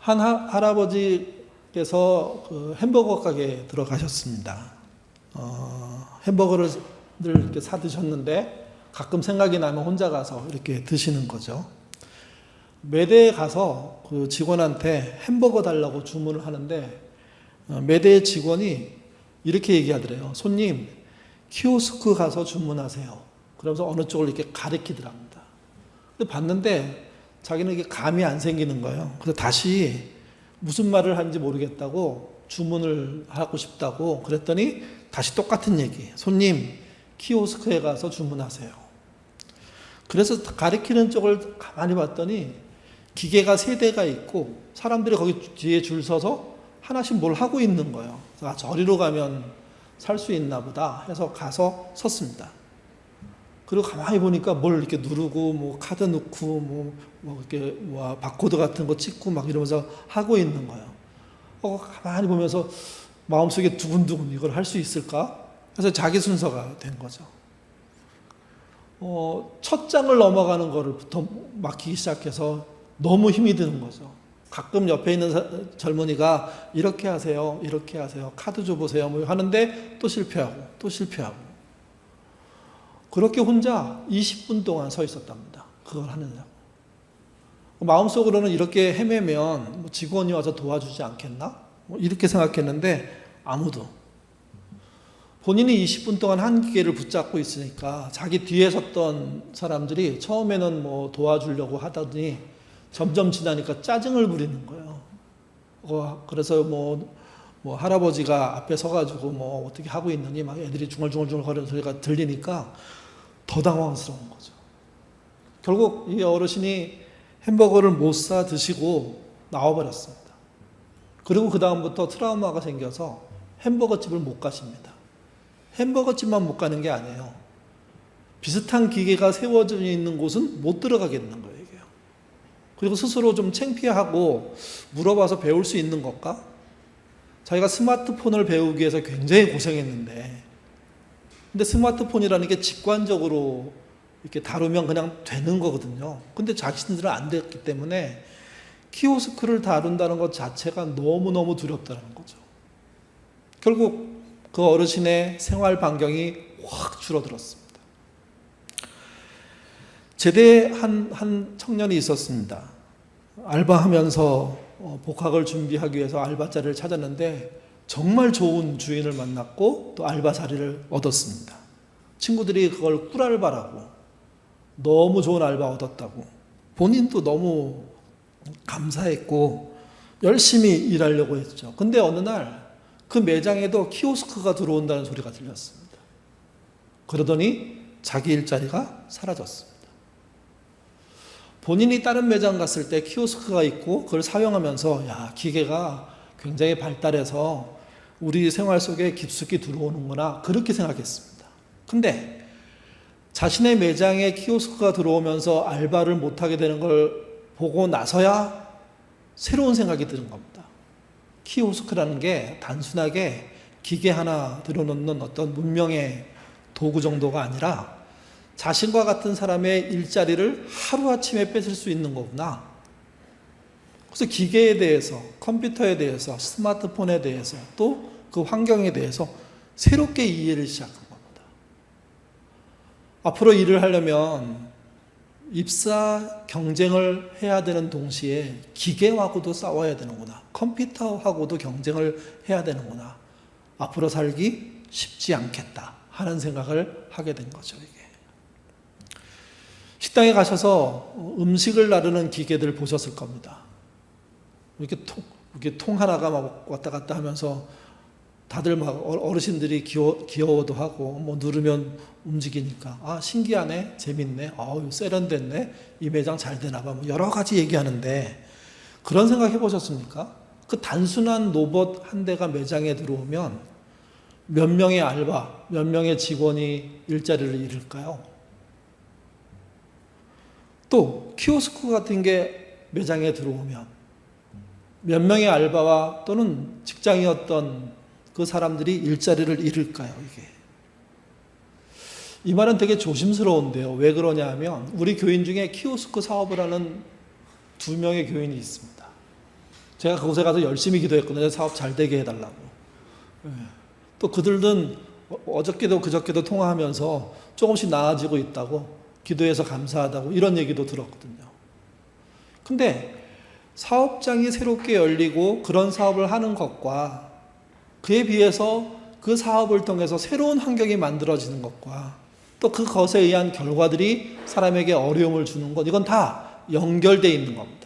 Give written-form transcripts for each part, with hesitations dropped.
한 할아버지께서 그 햄버거 가게에 들어가셨습니다. 햄버거를 늘 이렇게 사 드셨는데 가끔 생각이 나면 혼자 가서 이렇게 드시는 거죠. 매대에 가서 그 직원한테 햄버거 달라고 주문을 하는데 매대 직원이 이렇게 얘기하더래요. 손님, 키오스크 가서 주문하세요. 그러면서 어느 쪽을 이렇게 가리키더랍니다. 근데 봤는데 자기는 이게 감이 안 생기는 거예요. 그래서 다시 무슨 말을 하는지 모르겠다고 주문을 하고 싶다고 그랬더니 다시 똑같은 얘기. 손님, 키오스크에 가서 주문하세요. 그래서 가리키는 쪽을 가만히 봤더니 기계가 3대가 있고 사람들이 거기 뒤에 줄 서서 하나씩 뭘 하고 있는 거예요. 그래서 저리로 가면 살 수 있나 보다 해서 가서 섰습니다. 그리고 가만히 보니까 뭘 이렇게 누르고 뭐 카드 넣고 이렇게 바코드 같은 거 찍고 막 이러면서 하고 있는 거예요. 가만히 보면서 마음속에 두근두근 이걸 할 수 있을까? 그래서 자기 순서가 된 거죠. 첫 장을 넘어가는 거를부터 막히기 시작해서 너무 힘이 드는 거죠. 가끔 옆에 있는 젊은이가 이렇게 하세요, 이렇게 하세요, 카드 줘보세요 뭐 하는데 또 실패하고 또 실패하고 그렇게 혼자 20분 동안 서 있었답니다. 그걸 하느냐고. 마음속으로는 이렇게 헤매면 직원이 와서 도와주지 않겠나? 이렇게 생각했는데 아무도. 본인이 20분 동안 한 기계를 붙잡고 있으니까 자기 뒤에 섰던 사람들이 처음에는 뭐 도와주려고 하더니 점점 지나니까 짜증을 부리는 거예요. 그래서 뭐 할아버지가 앞에 서가지고 뭐 어떻게 하고 있느니 막 애들이 중얼중얼 거리는 소리가 들리니까 더 당황스러운 거죠. 결국 이 어르신이 햄버거를 못 사 드시고 나와버렸습니다. 그리고 그 다음부터 트라우마가 생겨서 햄버거 집을 못 가십니다. 햄버거 집만 못 가는 게 아니에요. 비슷한 기계가 세워져 있는 곳은 못 들어가겠는 거예요. 그리고 스스로 좀 창피하고 물어봐서 배울 수 있는 것까? 자기가 스마트폰을 배우기 위해서 굉장히 고생했는데 근데 스마트폰이라는 게 직관적으로 이렇게 다루면 그냥 되는 거거든요. 근데 자신들은 안 됐기 때문에 키오스크를 다룬다는 것 자체가 너무너무 두렵다는 거죠. 결국 그 어르신의 생활 반경이 확 줄어들었습니다. 제대한 한 청년이 있었습니다. 알바하면서 복학을 준비하기 위해서 알바 자리를 찾았는데 정말 좋은 주인을 만났고 또 알바 자리를 얻었습니다. 친구들이 그걸 꿀알바라고 너무 좋은 알바 얻었다고 본인도 너무 감사했고 열심히 일하려고 했죠. 근데 어느 날 그 매장에도 키오스크가 들어온다는 소리가 들렸습니다. 그러더니 자기 일자리가 사라졌습니다. 본인이 다른 매장 갔을 때 키오스크가 있고 그걸 사용하면서 야, 기계가 굉장히 발달해서 우리 생활 속에 깊숙이 들어오는구나 그렇게 생각했습니다. 근데 자신의 매장에 키오스크가 들어오면서 알바를 못하게 되는 걸 보고 나서야 새로운 생각이 드는 겁니다. 키오스크라는 게 단순하게 기계 하나 들어놓는 어떤 문명의 도구 정도가 아니라 자신과 같은 사람의 일자리를 하루아침에 뺏을 수 있는 거구나. 그래서 기계에 대해서, 컴퓨터에 대해서, 스마트폰에 대해서 또 그 환경에 대해서 새롭게 이해를 시작한 겁니다. 앞으로 일을 하려면 입사 경쟁을 해야 되는 동시에 기계하고도 싸워야 되는구나. 컴퓨터하고도 경쟁을 해야 되는구나. 앞으로 살기 쉽지 않겠다 하는 생각을 하게 된 거죠. 이게. 식당에 가셔서 음식을 나르는 기계들 보셨을 겁니다. 이렇게 통 하나가 막 왔다 갔다 하면서 다들 막 어르신들이 귀여워도 하고 뭐 누르면 움직이니까 아 신기하네, 재밌네, 세련됐네, 이 매장 잘 되나 봐, 뭐 여러 가지 얘기하는데 그런 생각 해보셨습니까? 그 단순한 로봇 한 대가 매장에 들어오면 몇 명의 알바, 몇 명의 직원이 일자리를 잃을까요? 또 키오스크 같은 게 매장에 들어오면 몇 명의 알바와 또는 직장이었던 그 사람들이 일자리를 잃을까요? 이게 이 말은 되게 조심스러운데요. 왜 그러냐 하면 우리 교인 중에 키오스크 사업을 하는 2명의 교인이 있습니다. 제가 그곳에 가서 열심히 기도했거든요. 사업 잘 되게 해달라고. 또 그들은 어저께도 그저께도 통화하면서 조금씩 나아지고 있다고, 기도해서 감사하다고 이런 얘기도 들었거든요. 근데 사업장이 새롭게 열리고 그런 사업을 하는 것과 그에 비해서 그 사업을 통해서 새로운 환경이 만들어지는 것과 또 그것에 의한 결과들이 사람에게 어려움을 주는 것, 이건 다 연결되어 있는 겁니다.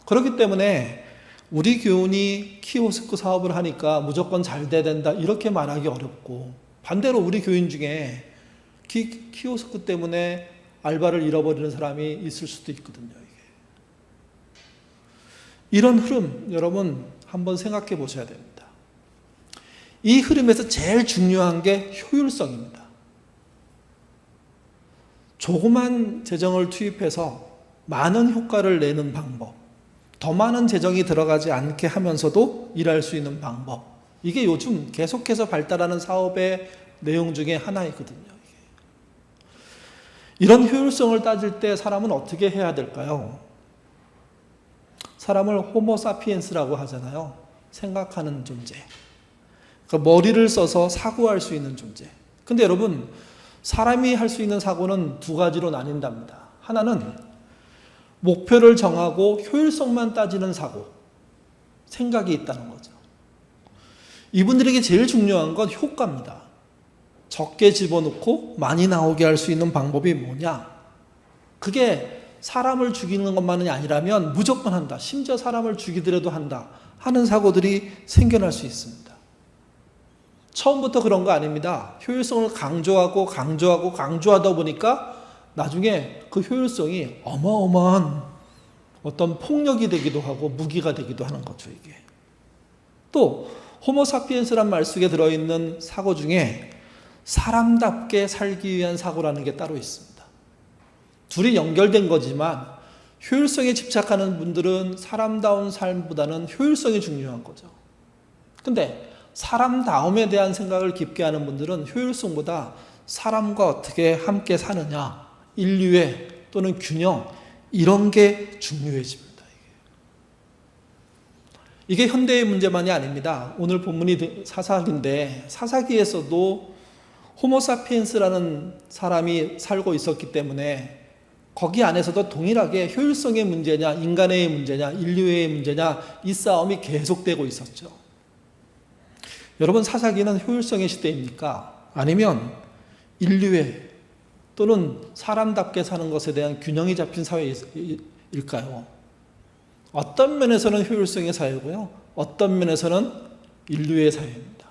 그렇기 때문에 우리 교인이 키오스크 사업을 하니까 무조건 잘 돼야 된다 이렇게 말하기 어렵고, 반대로 우리 교인 중에 키오스크 때문에 알바를 잃어버리는 사람이 있을 수도 있거든요. 이런 흐름 여러분 한번 생각해 보셔야 됩니다. 이 흐름에서 제일 중요한 게 효율성입니다. 조그만 재정을 투입해서 많은 효과를 내는 방법, 더 많은 재정이 들어가지 않게 하면서도 일할 수 있는 방법, 이게 요즘 계속해서 발달하는 사업의 내용 중에 하나이거든요. 이런 효율성을 따질 때 사람은 어떻게 해야 될까요? 사람을 호모사피엔스라고 하잖아요. 생각하는 존재. 그러니까 머리를 써서 사고할 수 있는 존재. 근데 여러분, 사람이 할 수 있는 사고는 두 가지로 나뉜답니다. 하나는 목표를 정하고 효율성만 따지는 사고, 생각이 있다는 거죠. 이분들에게 제일 중요한 건 효과입니다. 적게 집어넣고 많이 나오게 할 수 있는 방법이 뭐냐? 그게 사람을 죽이는 것만이 아니라면 무조건 한다. 심지어 사람을 죽이더라도 한다. 하는 사고들이 생겨날 수 있습니다. 처음부터 그런 거 아닙니다. 효율성을 강조하다 보니까 나중에 그 효율성이 어마어마한 어떤 폭력이 되기도 하고 무기가 되기도 하는 거죠, 이게. 또 호모사피엔스란 말 속에 들어있는 사고 중에 사람답게 살기 위한 사고라는 게 따로 있습니다. 둘이 연결된 거지만 효율성에 집착하는 분들은 사람다운 삶보다는 효율성이 중요한 거죠. 근데 사람다움에 대한 생각을 깊게 하는 분들은 효율성보다 사람과 어떻게 함께 사느냐, 인류애 또는 균형, 이런 게 중요해집니다. 이게 현대의 문제만이 아닙니다. 오늘 본문이 사사기인데 사사기에서도 호모사피엔스라는 사람이 살고 있었기 때문에 거기 안에서도 동일하게 효율성의 문제냐, 인간의 문제냐, 인류의 문제냐, 이 싸움이 계속되고 있었죠. 여러분, 사사기는 효율성의 시대입니까? 아니면 인류의 또는 사람답게 사는 것에 대한 균형이 잡힌 사회일까요? 어떤 면에서는 효율성의 사회고요, 어떤 면에서는 인류의 사회입니다.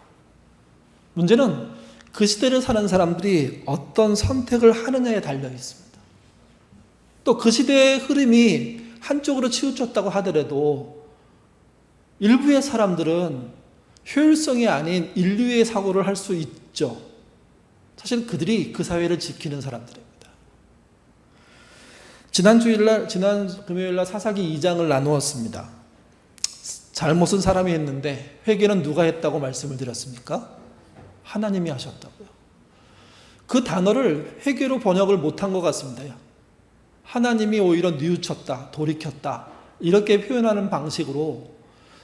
문제는 그 시대를 사는 사람들이 어떤 선택을 하느냐에 달려 있습니다. 또 그 시대의 흐름이 한쪽으로 치우쳤다고 하더라도 일부의 사람들은 효율성이 아닌 인류의 사고를 할 수 있죠. 사실 그들이 그 사회를 지키는 사람들입니다. 지난 금요일날 사사기 2장을 나누었습니다. 잘못은 사람이 했는데 회개는 누가 했다고 말씀을 드렸습니까? 하나님이 하셨다고요. 그 단어를 회개로 번역을 못한 것 같습니다. 하나님이 오히려 뉘우쳤다, 돌이켰다, 이렇게 표현하는 방식으로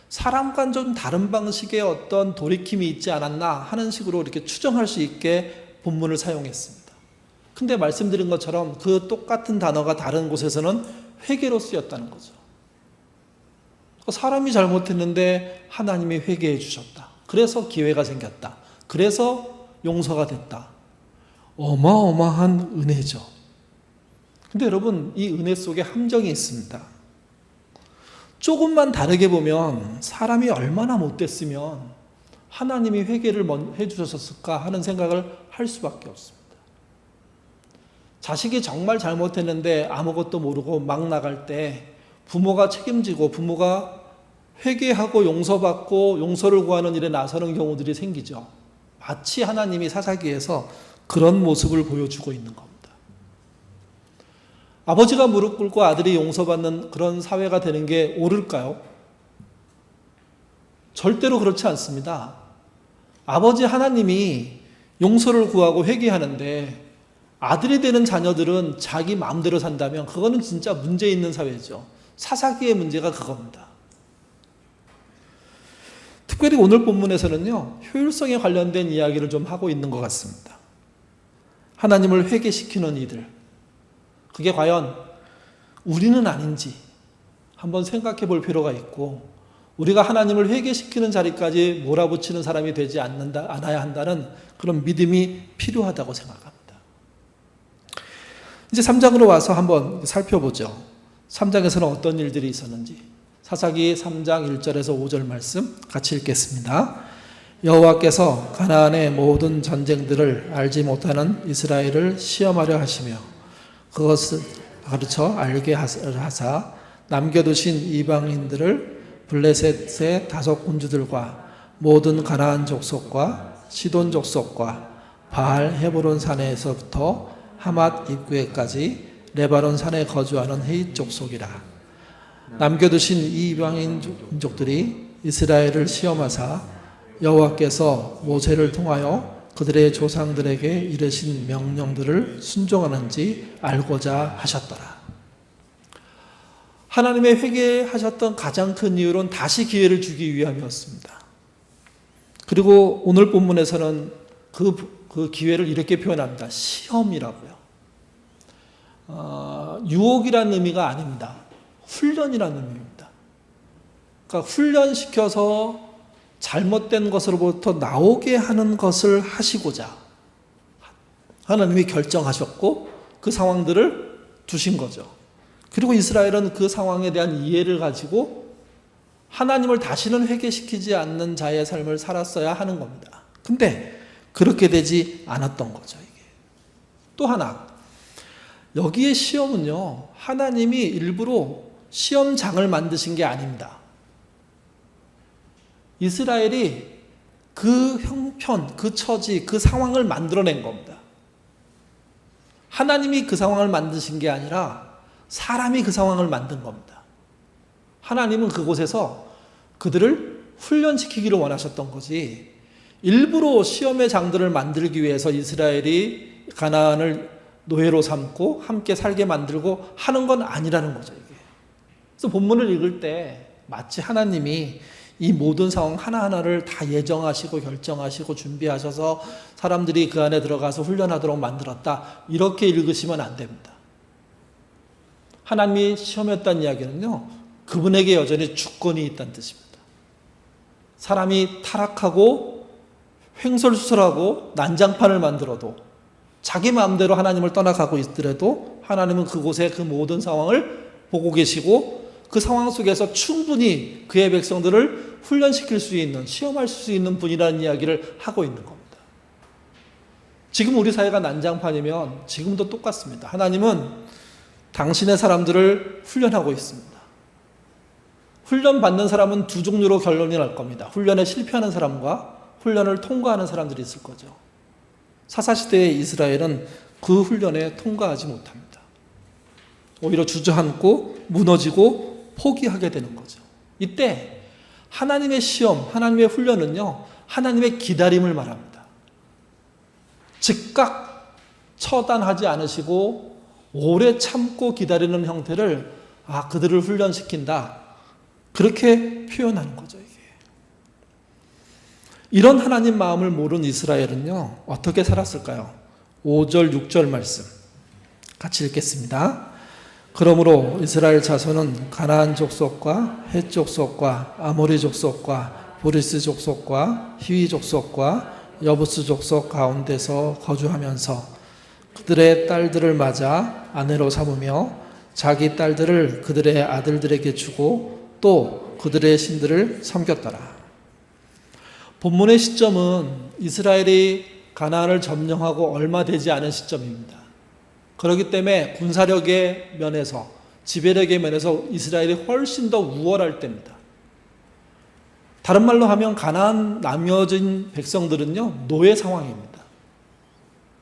사람과는 좀 다른 방식의 어떤 돌이킴이 있지 않았나 하는 식으로 이렇게 추정할 수 있게 본문을 사용했습니다. 근데 말씀드린 것처럼 그 똑같은 단어가 다른 곳에서는 회개로 쓰였다는 거죠. 사람이 잘못했는데 하나님이 회개해 주셨다. 그래서 기회가 생겼다. 그래서 용서가 됐다. 어마어마한 은혜죠. 근데 여러분, 이 은혜 속에 함정이 있습니다. 조금만 다르게 보면 사람이 얼마나 못됐으면 하나님이 회개를 해주셨을까 하는 생각을 할 수밖에 없습니다. 자식이 정말 잘못했는데 아무것도 모르고 막 나갈 때 부모가 책임지고 부모가 회개하고 용서받고 용서를 구하는 일에 나서는 경우들이 생기죠. 마치 하나님이 사사기에서 그런 모습을 보여주고 있는 겁니다. 아버지가 무릎 꿇고 아들이 용서받는 그런 사회가 되는 게 옳을까요? 절대로 그렇지 않습니다. 아버지 하나님이 용서를 구하고 회개하는데 아들이 되는 자녀들은 자기 마음대로 산다면 그거는 진짜 문제 있는 사회죠. 사사기의 문제가 그겁니다. 특별히 오늘 본문에서는요, 효율성에 관련된 이야기를 좀 하고 있는 것 같습니다. 하나님을 회개시키는 이들, 그게 과연 우리는 아닌지 한번 생각해 볼 필요가 있고, 우리가 하나님을 회개시키는 자리까지 몰아붙이는 사람이 되지 않아야 한다는 그런 믿음이 필요하다고 생각합니다. 이제 3장으로 와서 한번 살펴보죠. 3장에서는 어떤 일들이 있었는지. 사사기 3장 1절에서 5절 말씀 같이 읽겠습니다. 여호와께서 가나안의 모든 전쟁들을 알지 못하는 이스라엘을 시험하려 하시며 그것을 가르쳐 알게 하사 남겨두신 이방인들을 블레셋의 5 군주들과 모든 가나안 족속과 시돈 족속과 바알 헤브론 산에서부터 하맛 입구에까지 레바논 산에 거주하는 헤잇 족속이라. 남겨두신 이방인 민족들이 이스라엘을 시험하사 여호와께서 모세를 통하여 그들의 조상들에게 이르신 명령들을 순종하는지 알고자 하셨더라. 하나님의 회개하셨던 가장 큰 이유는 다시 기회를 주기 위함이었습니다. 그리고 오늘 본문에서는 그 기회를 이렇게 표현합니다. 시험이라고요. 유혹이라는 의미가 아닙니다. 훈련이라는 의미입니다. 그러니까 훈련시켜서 잘못된 것으로부터 나오게 하는 것을 하시고자 하나님이 결정하셨고 그 상황들을 두신 거죠. 그리고 이스라엘은 그 상황에 대한 이해를 가지고 하나님을 다시는 회개시키지 않는 자의 삶을 살았어야 하는 겁니다. 근데 그렇게 되지 않았던 거죠, 이게. 또 하나, 여기에 시험은요, 하나님이 일부러 시험장을 만드신 게 아닙니다. 이스라엘이 그 형편, 그 처지, 그 상황을 만들어낸 겁니다. 하나님이 그 상황을 만드신 게 아니라 사람이 그 상황을 만든 겁니다. 하나님은 그곳에서 그들을 훈련시키기를 원하셨던 거지, 일부러 시험의 장들을 만들기 위해서 이스라엘이 가나안을 노예로 삼고 함께 살게 만들고 하는 건 아니라는 거죠, 이게. 그래서 본문을 읽을 때 마치 하나님이 이 모든 상황 하나하나를 다 예정하시고 결정하시고 준비하셔서 사람들이 그 안에 들어가서 훈련하도록 만들었다, 이렇게 읽으시면 안 됩니다. 하나님이 시험했다는 이야기는요, 그분에게 여전히 주권이 있다는 뜻입니다. 사람이 타락하고 횡설수설하고 난장판을 만들어도 자기 마음대로 하나님을 떠나가고 있더라도 하나님은 그곳에 그 모든 상황을 보고 계시고 그 상황 속에서 충분히 그의 백성들을 훈련시킬 수 있는, 시험할 수 있는 분이라는 이야기를 하고 있는 겁니다. 지금 우리 사회가 난장판이면 지금도 똑같습니다. 하나님은 당신의 사람들을 훈련하고 있습니다. 훈련받는 사람은 2 종류로 결론이 날 겁니다. 훈련에 실패하는 사람과 훈련을 통과하는 사람들이 있을 거죠. 사사시대의 이스라엘은 그 훈련에 통과하지 못합니다. 오히려 주저앉고 무너지고 포기하게 되는 거죠. 이때 하나님의 시험, 하나님의 훈련은요, 하나님의 기다림을 말합니다. 즉각 처단하지 않으시고 오래 참고 기다리는 형태를, 그들을 훈련시킨다, 그렇게 표현하는 거죠, 이게. 이런 하나님 마음을 모르는 이스라엘은요, 어떻게 살았을까요? 5절, 6절 말씀 같이 읽겠습니다. 그러므로 이스라엘 자손은 가나안 족속과 헷 족속과 아모리 족속과 보리스 족속과 히위 족속과 여부스 족속 가운데서 거주하면서 그들의 딸들을 맞아 아내로 삼으며 자기 딸들을 그들의 아들들에게 주고 또 그들의 신들을 섬겼더라. 본문의 시점은 이스라엘이 가나안을 점령하고 얼마 되지 않은 시점입니다. 그렇기 때문에 군사력의 면에서, 지배력의 면에서 이스라엘이 훨씬 더 우월할 때입니다. 다른 말로 하면 가나안 남겨진 백성들은요, 노예 상황입니다.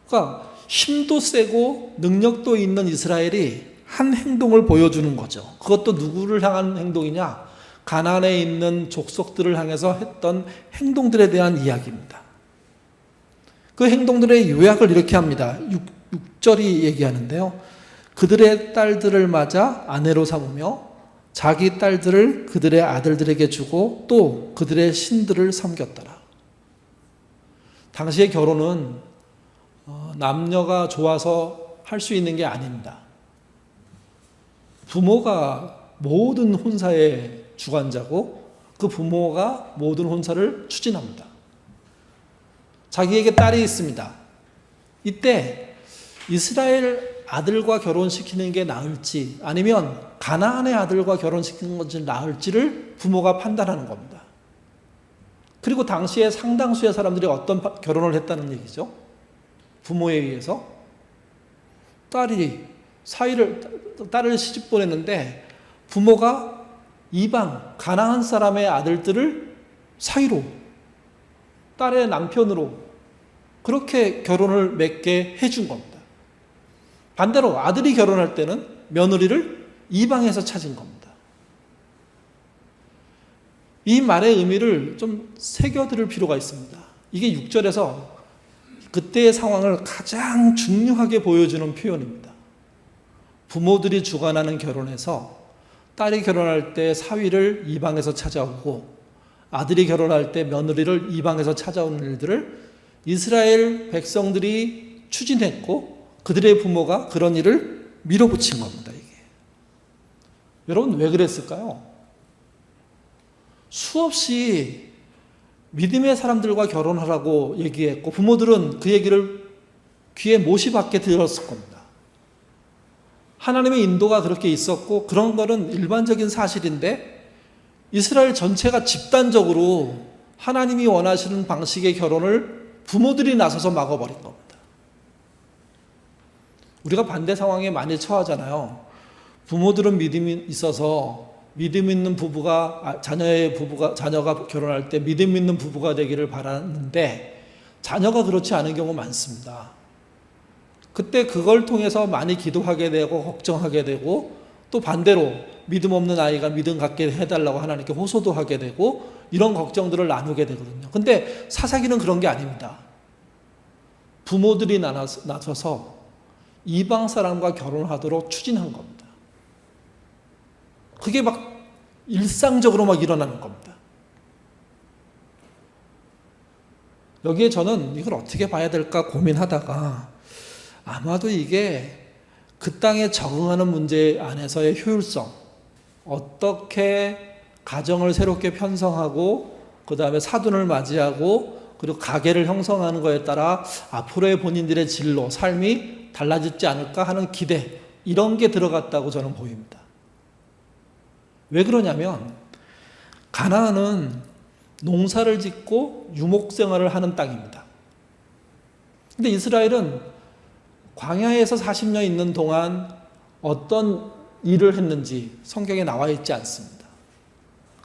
그러니까 힘도 세고 능력도 있는 이스라엘이 한 행동을 보여주는 거죠. 그것도 누구를 향한 행동이냐? 가나안에 있는 족속들을 향해서 했던 행동들에 대한 이야기입니다. 그 행동들의 요약을 이렇게 합니다. 6절이 얘기하는데요. 그들의 딸들을 맞아 아내로 삼으며 자기 딸들을 그들의 아들들에게 주고 또 그들의 신들을 섬겼더라. 당시의 결혼은 남녀가 좋아서 할 수 있는 게 아닙니다. 부모가 모든 혼사의 주관자고 그 부모가 모든 혼사를 추진합니다. 자기에게 딸이 있습니다. 이때 이스라엘 아들과 결혼시키는 게 나을지 아니면 가나안의 아들과 결혼시키는 것이 나을지를 부모가 판단하는 겁니다. 그리고 당시에 상당수의 사람들이 어떤 결혼을 했다는 얘기죠? 부모에 의해서 딸을 시집 보냈는데 부모가 이방 가나안 사람의 아들들을 사위로 딸의 남편으로 그렇게 결혼을 맺게 해준 겁니다. 반대로 아들이 결혼할 때는 며느리를 이방에서 찾은 겁니다. 이 말의 의미를 좀 새겨들을 필요가 있습니다. 이게 6절에서 그때의 상황을 가장 중요하게 보여주는 표현입니다. 부모들이 주관하는 결혼에서 딸이 결혼할 때 사위를 이방에서 찾아오고 아들이 결혼할 때 며느리를 이방에서 찾아오는 일들을 이스라엘 백성들이 추진했고 그들의 부모가 그런 일을 밀어붙인 겁니다. 이게. 여러분 왜 그랬을까요? 수없이 믿음의 사람들과 결혼하라고 얘기했고 부모들은 그 얘기를 귀에 못이 박게 들었을 겁니다. 하나님의 인도가 그렇게 있었고 그런 거는 일반적인 사실인데 이스라엘 전체가 집단적으로 하나님이 원하시는 방식의 결혼을 부모들이 나서서 막아버린 겁니다. 우리가 반대 상황에 많이 처하잖아요. 부모들은 믿음이 있어서 믿음 있는 자녀가 결혼할 때 믿음 있는 부부가 되기를 바라는데 자녀가 그렇지 않은 경우 많습니다. 그때 그걸 통해서 많이 기도하게 되고 걱정하게 되고 또 반대로 믿음 없는 아이가 믿음 갖게 해달라고 하나님께 호소도 하게 되고 이런 걱정들을 나누게 되거든요. 근데 사사기는 그런 게 아닙니다. 부모들이 나서서 이방 사람과 결혼하도록 추진한 겁니다. 그게 막 일상적으로 막 일어나는 겁니다. 여기에 저는 이걸 어떻게 봐야 될까 고민하다가 아마도 이게 그 땅에 적응하는 문제 안에서의 효율성, 어떻게 가정을 새롭게 편성하고 그 다음에 사돈을 맞이하고 그리고 가계를 형성하는 것에 따라 앞으로의 본인들의 진로, 삶이 달라지지 않을까 하는 기대 이런 게 들어갔다고 저는 보입니다. 왜 그러냐면 가나안은 농사를 짓고 유목생활을 하는 땅입니다. 근데 이스라엘은 광야에서 40년 있는 동안 어떤 일을 했는지 성경에 나와 있지 않습니다.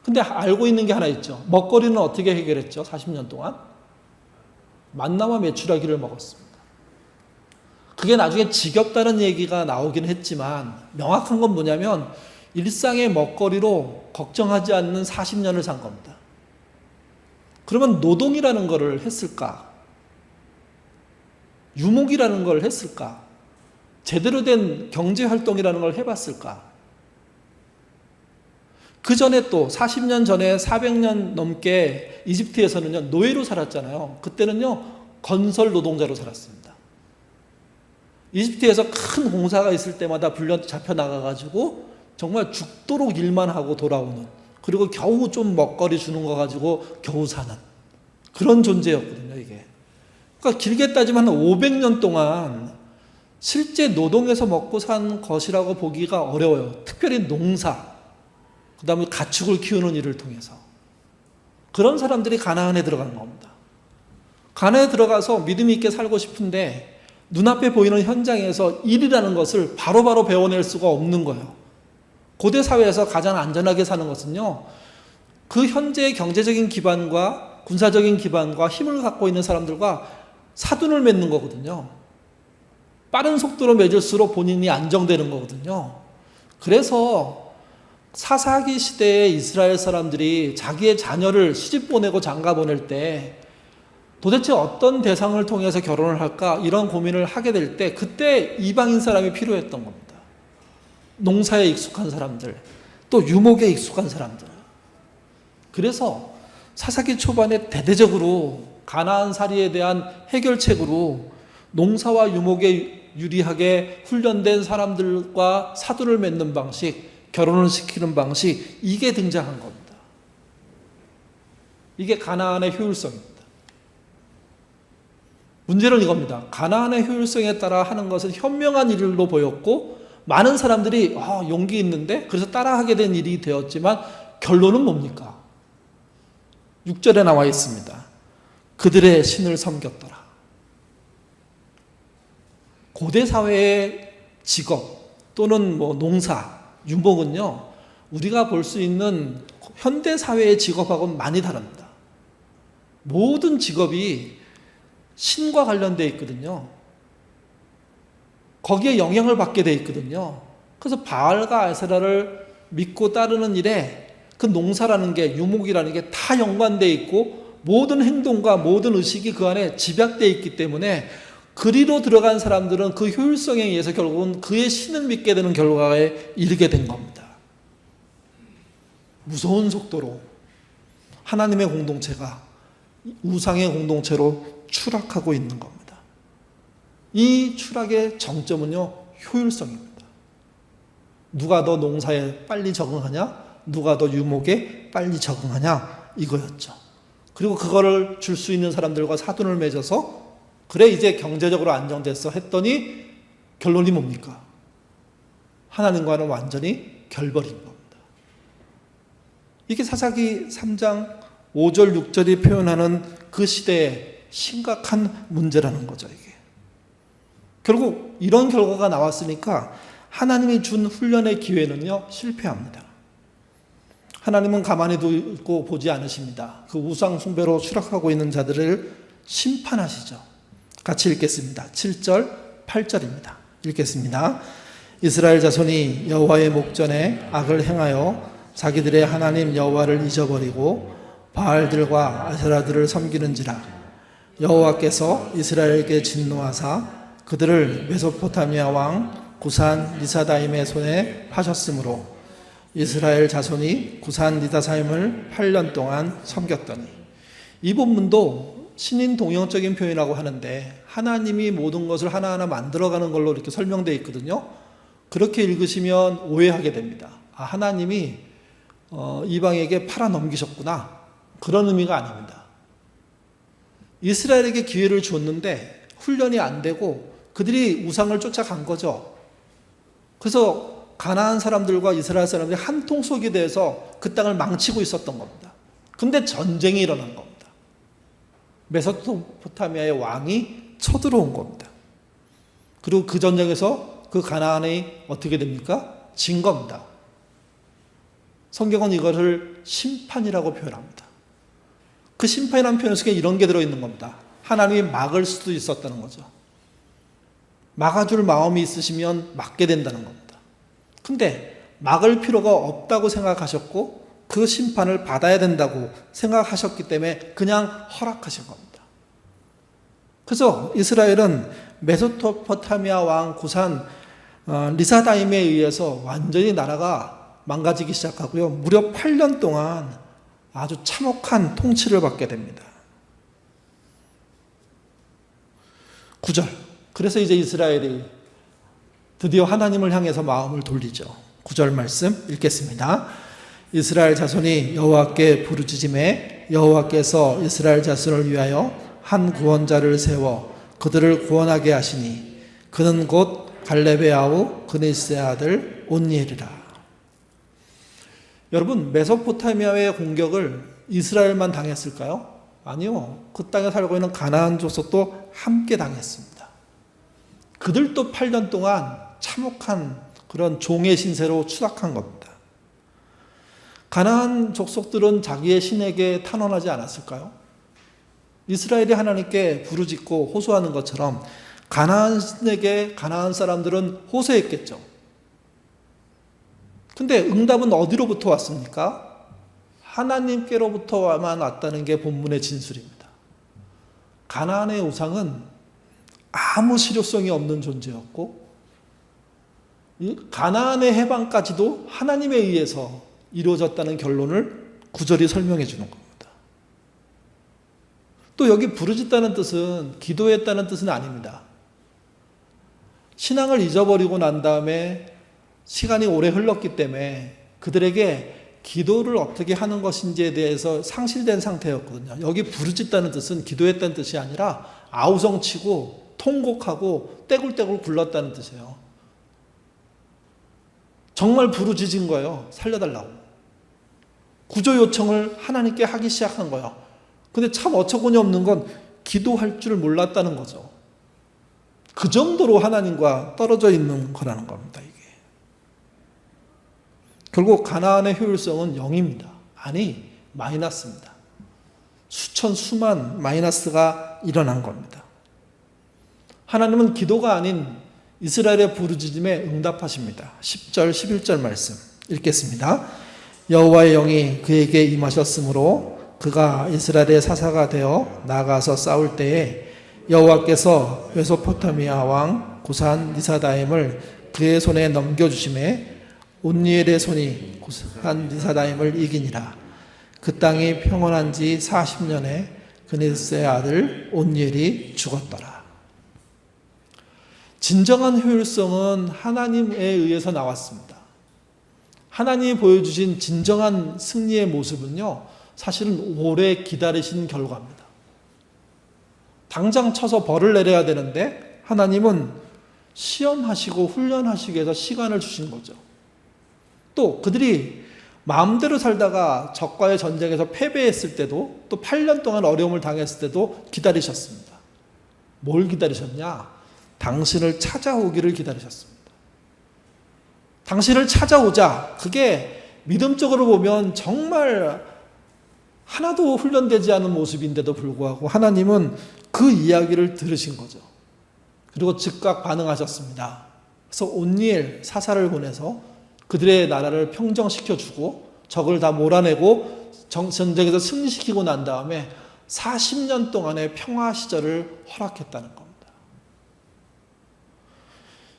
근데 알고 있는 게 하나 있죠. 먹거리는 어떻게 해결했죠? 40년 동안 만나와 메추라기를 먹었습니다. 그게 나중에 지겹다는 얘기가 나오긴 했지만 명확한 건 뭐냐면 일상의 먹거리로 걱정하지 않는 40년을 산 겁니다. 그러면 노동이라는 거를 했을까? 유목이라는 걸 했을까? 제대로 된 경제활동이라는 걸 해봤을까? 그 전에 또 40년 전에 400년 넘게 이집트에서는요, 노예로 살았잖아요. 그때는요, 건설 노동자로 살았습니다. 이집트에서 큰 공사가 있을 때마다 잡혀 나가가지고 정말 죽도록 일만 하고 돌아오는, 그리고 겨우 좀 먹거리 주는 거 가지고 겨우 사는 그런 존재였거든요, 이게. 그러니까 길게 따지면 한 500년 동안 실제 노동에서 먹고 산 것이라고 보기가 어려워요. 특별히 농사, 그 다음에 가축을 키우는 일을 통해서. 그런 사람들이 가나안에 들어간 겁니다. 가나안에 들어가서 믿음 있게 살고 싶은데 눈앞에 보이는 현장에서 일이라는 것을 바로바로 배워낼 수가 없는 거예요. 고대 사회에서 가장 안전하게 사는 것은요, 그 현재의 경제적인 기반과 군사적인 기반과 힘을 갖고 있는 사람들과 사돈을 맺는 거거든요. 빠른 속도로 맺을수록 본인이 안정되는 거거든요. 그래서 사사기 시대의 이스라엘 사람들이 자기의 자녀를 시집 보내고 장가 보낼 때 도대체 어떤 대상을 통해서 결혼을 할까 이런 고민을 하게 될 때 그때 이방인 사람이 필요했던 겁니다. 농사에 익숙한 사람들, 또 유목에 익숙한 사람들. 그래서 사사기 초반에 대대적으로 가나안살이에 대한 해결책으로 농사와 유목에 유리하게 훈련된 사람들과 사두를 맺는 방식, 결혼을 시키는 방식, 이게 등장한 겁니다. 이게 가나안의 효율성입니다. 문제는 이겁니다. 가나안의 효율성에 따라 하는 것은 현명한 일로 보였고 많은 사람들이 용기 있는데 그래서 따라하게 된 일이 되었지만 결론은 뭡니까? 6절에 나와 있습니다. 그들의 신을 섬겼더라. 고대 사회의 직업 또는 농사, 유목은요, 우리가 볼 수 있는 현대 사회의 직업하고는 많이 다릅니다. 모든 직업이 신과 관련되어 있거든요. 거기에 영향을 받게 되어 있거든요. 그래서 바알과 아세라를 믿고 따르는 일에 그 농사라는 게, 유목이라는 게 다 연관되어 있고 모든 행동과 모든 의식이 그 안에 집약되어 있기 때문에 그리로 들어간 사람들은 그 효율성에 의해서 결국은 그의 신을 믿게 되는 결과에 이르게 된 겁니다. 무서운 속도로 하나님의 공동체가 우상의 공동체로 추락하고 있는 겁니다. 이 추락의 정점은요, 효율성입니다. 누가 더 농사에 빨리 적응하냐? 누가 더 유목에 빨리 적응하냐? 이거였죠. 그리고 그거를 줄 수 있는 사람들과 사돈을 맺어서 그래 이제 경제적으로 안정됐어 했더니 결론이 뭡니까? 하나님과는 완전히 결버린 겁니다. 이게 사사기 3장 5절 6절이 표현하는 그 시대의 심각한 문제라는 거죠. 이게 결국 이런 결과가 나왔으니까 하나님이 준 훈련의 기회는요, 실패합니다. 하나님은 가만히 두고 보지 않으십니다. 그 우상 숭배로 추락하고 있는 자들을 심판하시죠. 같이 읽겠습니다. 7절 8절입니다. 읽겠습니다. 이스라엘 자손이 여호와의 목전에 악을 행하여 자기들의 하나님 여호와를 잊어버리고 바알들과 아세라들을 섬기는지라. 여호와께서 이스라엘에게 진노하사 그들을 메소포타미아 왕 구산 리사다임의 손에 파셨으므로 이스라엘 자손이 구산 리사다임을 8년 동안 섬겼더니. 이 본문도 신인 동형적인 표현이라고 하는데 하나님이 모든 것을 하나하나 만들어가는 걸로 이렇게 설명되어 있거든요. 그렇게 읽으시면 오해하게 됩니다. 하나님이 이방에게 팔아 넘기셨구나, 그런 의미가 아닙니다. 이스라엘에게 기회를 줬는데 훈련이 안 되고 그들이 우상을 쫓아간 거죠. 그래서 가나안 사람들과 이스라엘 사람들이 한 통속이 돼서 그 땅을 망치고 있었던 겁니다. 근데 전쟁이 일어난 겁니다. 메소포타미아의 왕이 쳐들어온 겁니다. 그리고 그 전쟁에서 그 가나안이 어떻게 됩니까? 진 겁니다. 성경은 이것을 심판이라고 표현합니다. 그 심판이라는 표현 속에 이런 게 들어있는 겁니다. 하나님이 막을 수도 있었다는 거죠. 막아줄 마음이 있으시면 막게 된다는 겁니다. 근데 막을 필요가 없다고 생각하셨고 그 심판을 받아야 된다고 생각하셨기 때문에 그냥 허락하신 겁니다. 그래서 이스라엘은 메소포타미아 왕 구산 리사다임에 의해서 완전히 나라가 망가지기 시작하고요. 무려 8년 동안 아주 참혹한 통치를 받게 됩니다. 9절. 그래서 이제 이스라엘이 드디어 하나님을 향해서 마음을 돌리죠. 9절 말씀 읽겠습니다. 이스라엘 자손이 여호와께 부르짖음에 여호와께서 이스라엘 자손을 위하여 한 구원자를 세워 그들을 구원하게 하시니 그는 곧 갈렙의 아우 그니스의 아들 온니엘이라. 여러분, 메소포타미아의 공격을 이스라엘만 당했을까요? 아니요. 그 땅에 살고 있는 가나안 족속도 함께 당했습니다. 그들도 8년 동안 참혹한 그런 종의 신세로 추락한 겁니다. 가나안 족속들은 자기의 신에게 탄원하지 않았을까요? 이스라엘이 하나님께 부르짖고 호소하는 것처럼 가나안 신에게 가나안 사람들은 호소했겠죠. 근데 응답은 어디로부터 왔습니까? 하나님께로부터만 왔다는 게 본문의 진술입니다. 가나안의 우상은 아무 실효성이 없는 존재였고 이 가나안의 해방까지도 하나님에 의해서 이루어졌다는 결론을 구절이 설명해 주는 겁니다. 또 여기 부르짖다는 뜻은 기도했다는 뜻은 아닙니다. 신앙을 잊어버리고 난 다음에 시간이 오래 흘렀기 때문에 그들에게 기도를 어떻게 하는 것인지에 대해서 상실된 상태였거든요. 여기 부르짖다는 뜻은 기도했다는 뜻이 아니라 아우성치고 통곡하고 떼굴떼굴 굴렀다는 뜻이에요. 정말 부르짖은 거예요. 살려달라고. 구조 요청을 하나님께 하기 시작한 거예요. 근데 참 어처구니 없는 건 기도할 줄 몰랐다는 거죠. 그 정도로 하나님과 떨어져 있는 거라는 겁니다, 이게. 결국 가나안의 효율성은 0입니다. 아니, 마이너스입니다. 수천, 수만 마이너스가 일어난 겁니다. 하나님은 기도가 아닌 이스라엘의 부르짖음에 응답하십니다. 10절, 11절 말씀 읽겠습니다. 여호와의 영이 그에게 임하셨으므로 그가 이스라엘의 사사가 되어 나가서 싸울 때에 여호와께서 메소포타미아 왕 구산 리사다임을 그의 손에 넘겨주심에 온니엘의 손이 구산 리사다임을 이기니라. 그 땅이 평온한 지 40년에 그니스의 아들 온니엘이 죽었더라. 진정한 효율성은 하나님에 의해서 나왔습니다. 하나님이 보여주신 진정한 승리의 모습은요, 사실은 오래 기다리신 결과입니다. 당장 쳐서 벌을 내려야 되는데 하나님은 시험하시고 훈련하시기 위해서 시간을 주신 거죠. 또 그들이 마음대로 살다가 적과의 전쟁에서 패배했을 때도 또 8년 동안 어려움을 당했을 때도 기다리셨습니다. 뭘 기다리셨냐? 당신을 찾아오기를 기다리셨습니다. 당신을 찾아오자, 그게 믿음적으로 보면 정말 하나도 훈련되지 않은 모습인데도 불구하고 하나님은 그 이야기를 들으신 거죠. 그리고 즉각 반응하셨습니다. 그래서 온니엘 사사를 보내서 그들의 나라를 평정시켜주고 적을 다 몰아내고 전쟁에서 승리시키고 난 다음에 40년 동안의 평화 시절을 허락했다는 겁니다.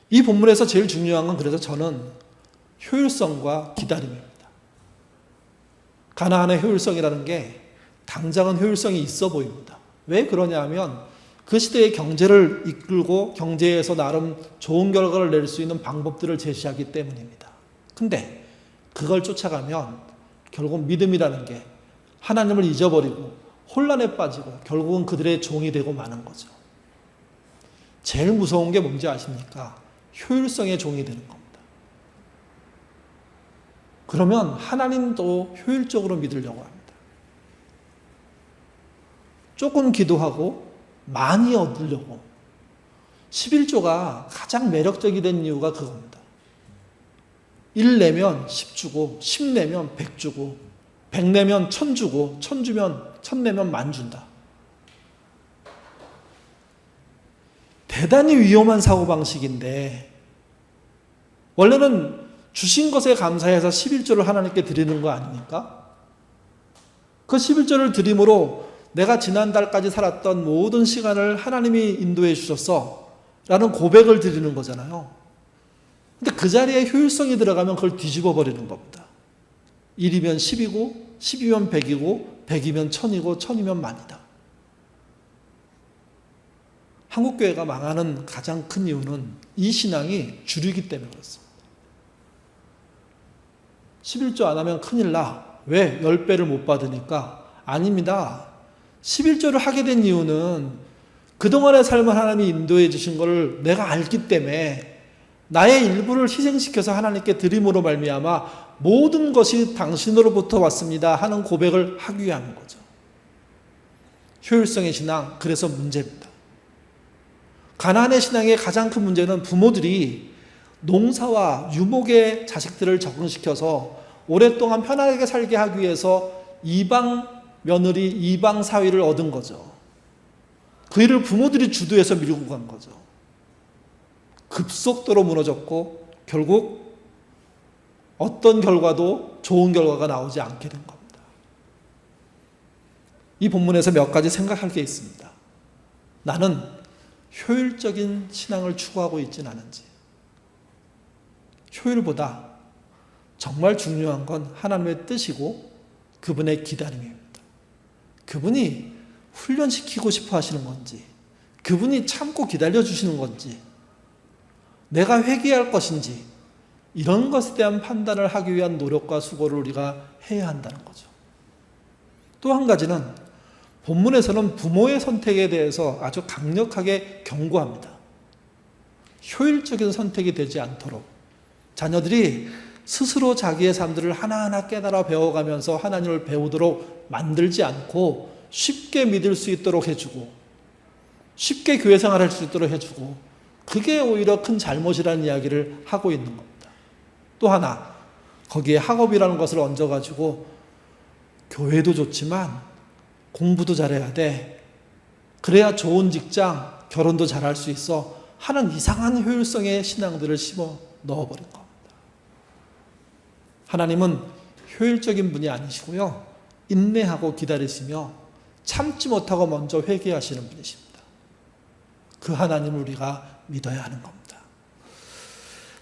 이 본문에서 제일 중요한 건 그래서 저는 효율성과 기다림입니다. 가나안의 효율성이라는 게 당장은 효율성이 있어 보입니다. 왜 그러냐 하면 그 시대의 경제를 이끌고 경제에서 나름 좋은 결과를 낼 수 있는 방법들을 제시하기 때문입니다. 근데 그걸 쫓아가면 결국 믿음이라는 게 하나님을 잊어버리고 혼란에 빠지고 결국은 그들의 종이 되고 마는 거죠. 제일 무서운 게 뭔지 아십니까? 효율성의 종이 되는 겁니다. 그러면 하나님도 효율적으로 믿으려고 합니다. 조금 기도하고 많이 얻으려고. 11조가 가장 매력적이 된 이유가 그겁니다. 1 내면 10 주고 10 내면 100 주고 100 내면 1000 주고 1000 주면 1000 내면 10,000 준다. 대단히 위험한 사고방식인데 원래는 주신 것에 감사해서 11조를 하나님께 드리는 거 아닙니까? 그 11조를 드림으로 내가 지난달까지 살았던 모든 시간을 하나님이 인도해 주셨어 라는 고백을 드리는 거잖아요. 근데 그 자리에 효율성이 들어가면 그걸 뒤집어 버리는 겁니다. 1이면 10이고 10이면 100이고 100이면 1000이고 1000이면 10,000이다. 한국교회가 망하는 가장 큰 이유는 이 신앙이 주류이기 때문에 그렇습니다. 11조 안 하면 큰일 나. 왜? 10배를 못 받으니까? 아닙니다. 11조를 하게 된 이유는 그동안의 삶을 하나님이 인도해 주신 것을 내가 알기 때문에 나의 일부를 희생시켜서 하나님께 드림으로 말미암아 모든 것이 당신으로부터 왔습니다 하는 고백을 하기 위한 거죠. 효율성의 신앙, 그래서 문제입니다. 가나안의 신앙의 가장 큰 문제는 부모들이 농사와 유목의 자식들을 적응시켜서 오랫동안 편하게 살게 하기 위해서 이방 며느리, 이방 사위를 얻은 거죠. 그 일을 부모들이 주도해서 밀고 간 거죠. 급속도로 무너졌고 결국 어떤 결과도 좋은 결과가 나오지 않게 된 겁니다. 이 본문에서 몇 가지 생각할 게 있습니다. 나는 효율적인 신앙을 추구하고 있지는 않은지, 효율보다 정말 중요한 건 하나님의 뜻이고 그분의 기다림입니다. 그분이 훈련시키고 싶어 하시는 건지, 그분이 참고 기다려주시는 건지, 내가 회개할 것인지, 이런 것에 대한 판단을 하기 위한 노력과 수고를 우리가 해야 한다는 거죠. 또 한 가지는 본문에서는 부모의 선택에 대해서 아주 강력하게 경고합니다. 효율적인 선택이 되지 않도록 자녀들이 스스로 자기의 삶들을 하나하나 깨달아 배워가면서 하나님을 배우도록 만들지 않고 쉽게 믿을 수 있도록 해주고 쉽게 교회 생활할 수 있도록 해주고, 그게 오히려 큰 잘못이라는 이야기를 하고 있는 겁니다. 또 하나, 거기에 학업이라는 것을 얹어가지고 교회도 좋지만 공부도 잘해야 돼, 그래야 좋은 직장, 결혼도 잘할 수 있어 하는 이상한 효율성의 신앙들을 심어 넣어버린 겁니다. 하나님은 효율적인 분이 아니시고요, 인내하고 기다리시며 참지 못하고 먼저 회개하시는 분이십니다. 그 하나님을 우리가 믿어야 하는 겁니다.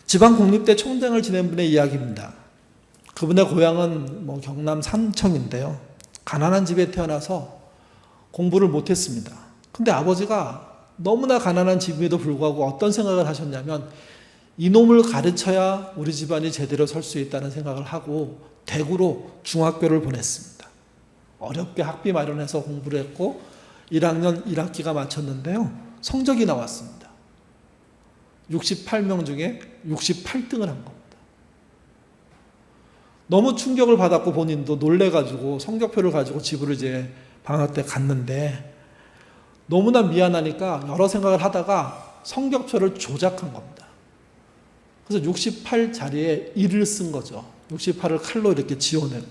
지방국립대 총장을 지낸 분의 이야기입니다. 그분의 고향은 경남 삼청인데요. 가난한 집에 태어나서 공부를 못했습니다. 근데 아버지가 너무나 가난한 집임에도 불구하고 어떤 생각을 하셨냐면, 이놈을 가르쳐야 우리 집안이 제대로 설 수 있다는 생각을 하고 대구로 중학교를 보냈습니다. 어렵게 학비 마련해서 공부를 했고 1학년 1학기가 마쳤는데요, 성적이 나왔습니다. 68명 중에 68등을 한 겁니다. 너무 충격을 받았고 본인도 놀래가지고 성적표를 가지고 집으로 이제 방학 때 갔는데, 너무나 미안하니까 여러 생각을 하다가 성적표를 조작한 겁니다. 그래서 68 자리에 1을 쓴 거죠. 68을 칼로 이렇게 지워내고.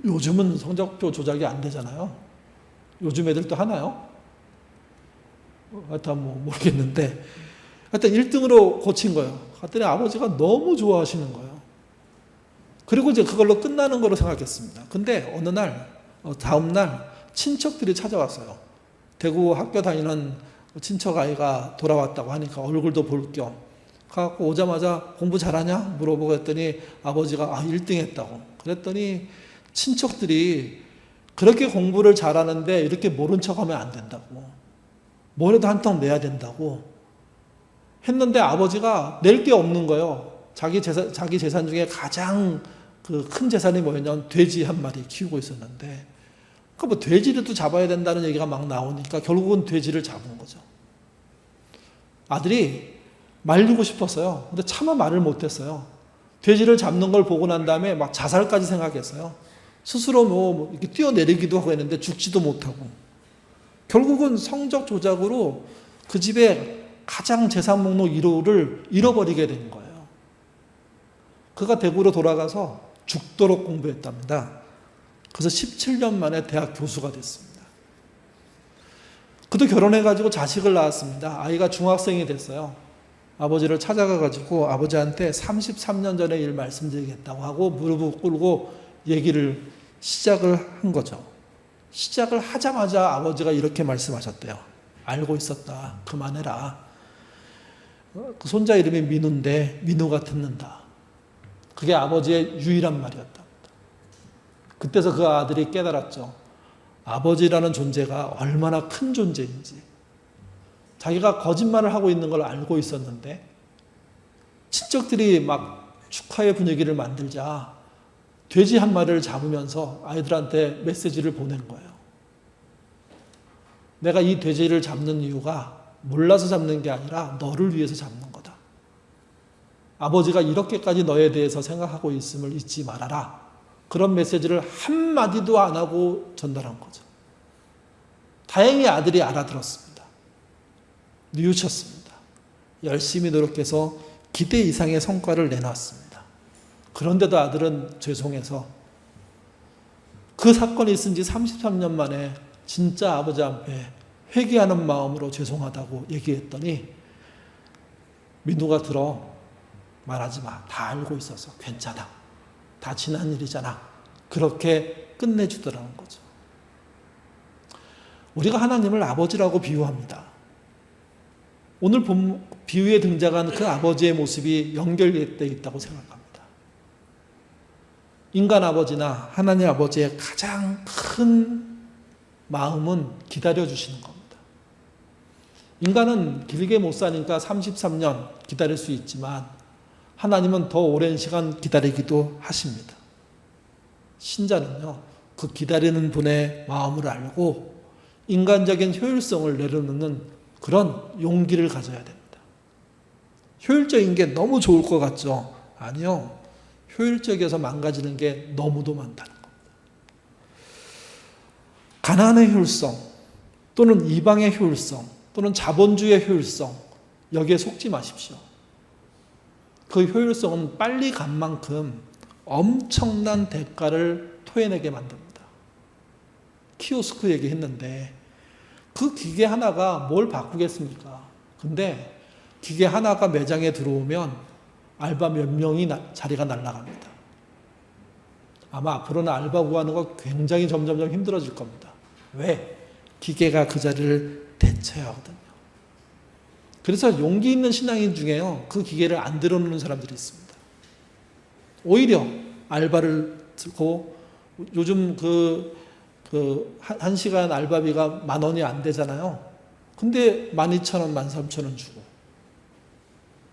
요즘은 성적표 조작이 안 되잖아요. 요즘 애들도 하나요? 하여튼 모르겠는데, 하여튼 1등으로 고친 거예요. 그랬더니 아버지가 너무 좋아하시는 거예요. 그리고 이제 그걸로 끝나는 거로 생각했습니다. 근데 어느 날, 다음 날 친척들이 찾아왔어요. 대구 학교 다니는 친척 아이가 돌아왔다고 하니까 얼굴도 볼 겸 가갖고 오자마자 공부 잘하냐? 물어보고 했더니 아버지가 1등 했다고. 그랬더니 친척들이 그렇게 공부를 잘하는데 이렇게 모른 척하면 안 된다고. 뭐라도 한턱 내야 된다고 했는데 아버지가 낼 게 없는 거예요. 자기 재산 중에 가장 큰 재산이 뭐였냐면 돼지 한 마리 키우고 있었는데, 돼지를 잡아야 된다는 얘기가 막 나오니까 결국은 돼지를 잡은 거죠. 아들이 말리고 싶었어요. 근데 차마 말을 못했어요. 돼지를 잡는 걸 보고 난 다음에 막 자살까지 생각했어요. 스스로 이렇게 뛰어내리기도 하고 했는데 죽지도 못하고, 결국은 성적 조작으로 그 집의 가장 재산 목록 1호를 잃어버리게 된 거예요. 그가 대구로 돌아가서 죽도록 공부했답니다. 그래서 17년 만에 대학 교수가 됐습니다. 그도 결혼해가지고 자식을 낳았습니다. 아이가 중학생이 됐어요. 아버지를 찾아가가지고 아버지한테 33년 전에 일 말씀드리겠다고 하고 무릎을 꿇고 얘기를 시작을 한 거죠. 시작을 하자마자 아버지가 이렇게 말씀하셨대요. 알고 있었다. 그만해라. 그 손자 이름이 민우인데 민우가 듣는다. 그게 아버지의 유일한 말이었답니다. 그때서 그 아들이 깨달았죠. 아버지라는 존재가 얼마나 큰 존재인지. 자기가 거짓말을 하고 있는 걸 알고 있었는데 친척들이 막 축하의 분위기를 만들자 돼지 한 마리를 잡으면서 아이들한테 메시지를 보낸 거예요. 내가 이 돼지를 잡는 이유가 몰라서 잡는 게 아니라 너를 위해서 잡는 거다. 아버지가 이렇게까지 너에 대해서 생각하고 있음을 잊지 말아라. 그런 메시지를 한마디도 안 하고 전달한 거죠. 다행히 아들이 알아들었습니다. 뉘우쳤습니다. 열심히 노력해서 기대 이상의 성과를 내놨습니다. 그런데도 아들은 죄송해서 그 사건이 있은 지 33년 만에 진짜 아버지 앞에 회개하는 마음으로 죄송하다고 얘기했더니 민우가 들어 말하지 마. 다 알고 있어서 괜찮아. 다 지난 일이잖아. 그렇게 끝내주더라는 거죠. 우리가 하나님을 아버지라고 비유합니다. 오늘 비유에 등장한 그 아버지의 모습이 연결되어 있다고 생각합니다. 인간 아버지나 하나님 아버지의 가장 큰 마음은 기다려주시는 겁니다. 인간은 길게 못 사니까 33년 기다릴 수 있지만 하나님은 더 오랜 시간 기다리기도 하십니다. 신자는요, 그 기다리는 분의 마음을 알고 인간적인 효율성을 내려놓는 그런 용기를 가져야 됩니다. 효율적인 게 너무 좋을 것 같죠? 아니요. 효율적이어서 망가지는 게 너무도 많다는 겁니다. 가나안의 효율성 또는 이방의 효율성 또는 자본주의의 효율성, 여기에 속지 마십시오. 그 효율성은 빨리 간 만큼 엄청난 대가를 토해내게 만듭니다. 키오스크 얘기했는데 그 기계 하나가 뭘 바꾸겠습니까? 근데 기계 하나가 매장에 들어오면 알바 몇 명이 자리가 날아갑니다. 아마 앞으로는 알바 구하는 거 굉장히 점점 힘들어질 겁니다. 왜? 기계가 그 자리를 대체해야 하거든요. 그래서 용기 있는 신앙인 중에요, 그 기계를 안 들어놓는 사람들이 있습니다. 오히려 알바를 듣고 요즘 한 시간 알바비가 10,000원이 안 되잖아요. 근데 12,000원, 13,000원 주고.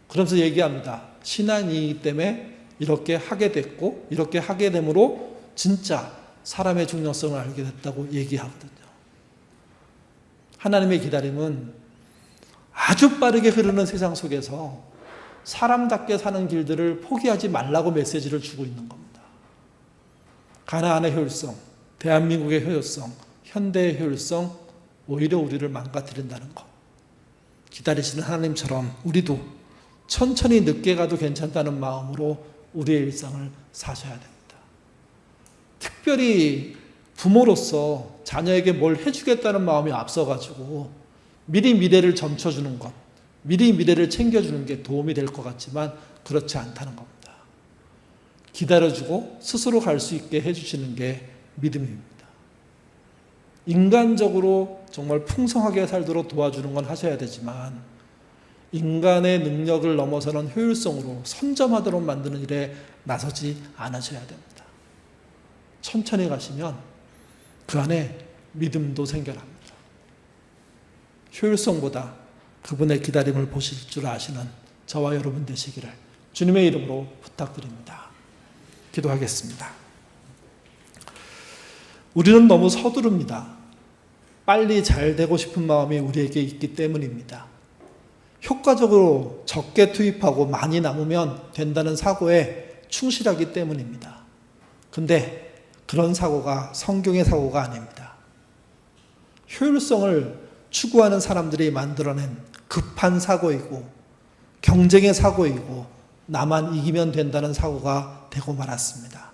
그러면서 얘기합니다. 신앙이기 때문에 이렇게 하게 됐고, 이렇게 하게 됨으로 진짜 사람의 중요성을 알게 됐다고 얘기하거든요. 하나님의 기다림은 아주 빠르게 흐르는 세상 속에서 사람답게 사는 길들을 포기하지 말라고 메시지를 주고 있는 겁니다. 가나안의 효율성, 대한민국의 효율성, 현대의 효율성, 오히려 우리를 망가뜨린다는 것. 기다리시는 하나님처럼 우리도 천천히 늦게 가도 괜찮다는 마음으로 우리의 일상을 사셔야 됩니다. 특별히 부모로서 자녀에게 뭘 해주겠다는 마음이 앞서가지고 미리 미래를 점쳐주는 것, 미리 미래를 챙겨주는 게 도움이 될 것 같지만 그렇지 않다는 겁니다. 기다려주고 스스로 갈 수 있게 해주시는 게 믿음입니다. 인간적으로 정말 풍성하게 살도록 도와주는 건 하셔야 되지만 인간의 능력을 넘어서는 효율성으로 선점하도록 만드는 일에 나서지 않으셔야 됩니다. 천천히 가시면 그 안에 믿음도 생겨납니다. 효율성보다 그분의 기다림을 보실 줄 아시는 저와 여러분 되시기를 주님의 이름으로 부탁드립니다. 기도하겠습니다. 우리는 너무 서두릅니다. 빨리 잘 되고 싶은 마음이 우리에게 있기 때문입니다. 효과적으로 적게 투입하고 많이 남으면 된다는 사고에 충실하기 때문입니다. 근데 그런 사고가 성경의 사고가 아닙니다. 효율성을 추구하는 사람들이 만들어낸 급한 사고이고 경쟁의 사고이고 나만 이기면 된다는 사고가 되고 말았습니다.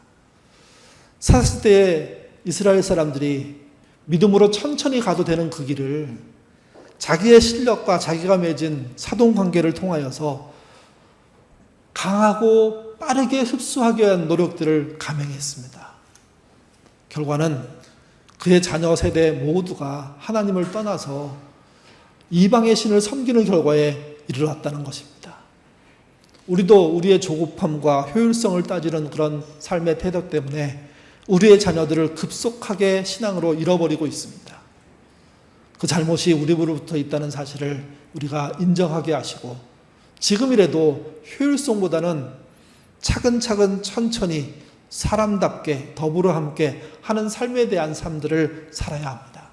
사슬때에 이스라엘 사람들이 믿음으로 천천히 가도 되는 그 길을 자기의 실력과 자기가 맺은 사돈관계를 통하여서 강하고 빠르게 흡수하기 위한 노력들을 감행했습니다. 결과는 그의 자녀 세대 모두가 하나님을 떠나서 이방의 신을 섬기는 결과에 이르렀다는 것입니다. 우리도 우리의 조급함과 효율성을 따지는 그런 삶의 태도 때문에 우리의 자녀들을 급속하게 신앙으로 잃어버리고 있습니다. 그 잘못이 우리로부터 있다는 사실을 우리가 인정하게 하시고 지금이라도 효율성보다는 차근차근 천천히 사람답게 더불어 함께 하는 삶에 대한 삶들을 살아야 합니다.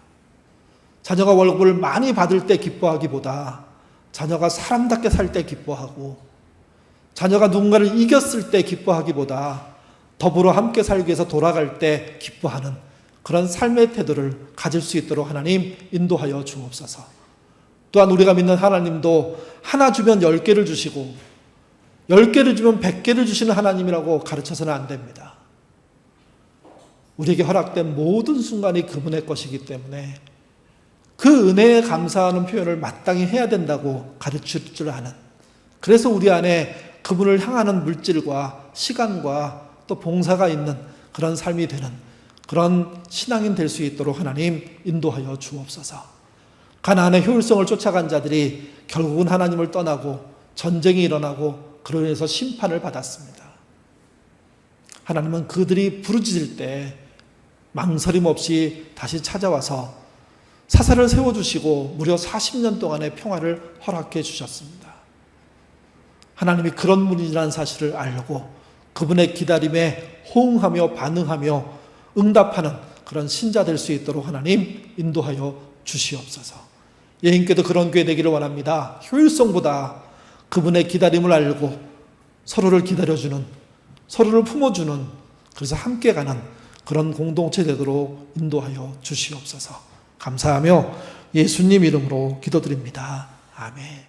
자녀가 월급을 많이 받을 때 기뻐하기보다 자녀가 사람답게 살 때 기뻐하고 자녀가 누군가를 이겼을 때 기뻐하기보다 더불어 함께 살기 위해서 돌아갈 때 기뻐하는 그런 삶의 태도를 가질 수 있도록 하나님 인도하여 주옵소서. 또한 우리가 믿는 하나님도 하나 주면 10개를 주시고 10개를 주면 100개를 주시는 하나님이라고 가르쳐서는 안 됩니다. 우리에게 허락된 모든 순간이 그분의 것이기 때문에 그 은혜에 감사하는 표현을 마땅히 해야 된다고 가르칠 줄 아는, 그래서 우리 안에 그분을 향하는 물질과 시간과 또 봉사가 있는 그런 삶이 되는 그런 신앙인 될 수 있도록 하나님 인도하여 주옵소서. 가나안의 효율성을 쫓아간 자들이 결국은 하나님을 떠나고 전쟁이 일어나고 그로 인해서 심판을 받았습니다. 하나님은 그들이 부르짖을 때 망설임 없이 다시 찾아와서 사사를 세워주시고 무려 40년 동안의 평화를 허락해 주셨습니다. 하나님이 그런 분이라는 사실을 알고 그분의 기다림에 호응하며 반응하며 응답하는 그런 신자 될 수 있도록 하나님 인도하여 주시옵소서. 예인께도 그런 교회 되기를 원합니다. 효율성보다 그분의 기다림을 알고 서로를 기다려주는, 서로를 품어주는, 그래서 함께 가는 그런 공동체 되도록 인도하여 주시옵소서. 감사하며 예수님 이름으로 기도드립니다. 아멘.